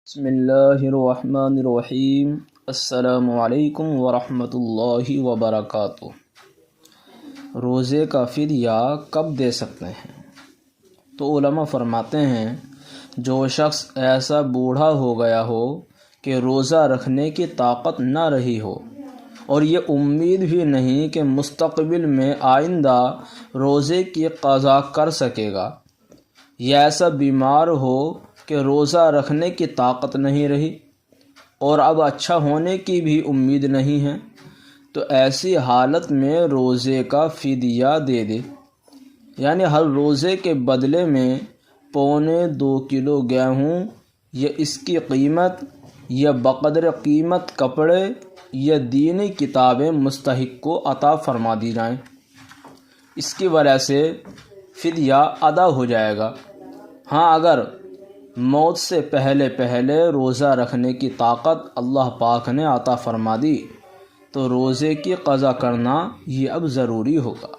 بسم اللہ الرحمن الرحیم۔ السلام علیکم ورحمۃ اللہ وبرکاتہ۔ روزے کا فدیہ کب دے سکتے ہیں؟ تو علماء فرماتے ہیں جو شخص ایسا بوڑھا ہو گیا ہو کہ روزہ رکھنے کی طاقت نہ رہی ہو اور یہ امید بھی نہیں کہ مستقبل میں آئندہ روزے کی قضا کر سکے گا، یا ایسا بیمار ہو کہ روزہ رکھنے کی طاقت نہیں رہی اور اب اچھا ہونے کی بھی امید نہیں ہے، تو ایسی حالت میں روزے کا فدیہ دے دے، یعنی ہر روزے کے بدلے میں 2.25 کلو گیہوں یا اس کی قیمت یا بقدر قیمت کپڑے یا دینی کتابیں مستحق کو عطا فرما دی جائیں۔ اس کی وجہ سے فدیہ ادا ہو جائے گا۔ ہاں، اگر موت سے پہلے روزہ رکھنے کی طاقت اللہ پاک نے عطا فرما دی تو روزے کی قضا کرنا یہ اب ضروری ہوگا۔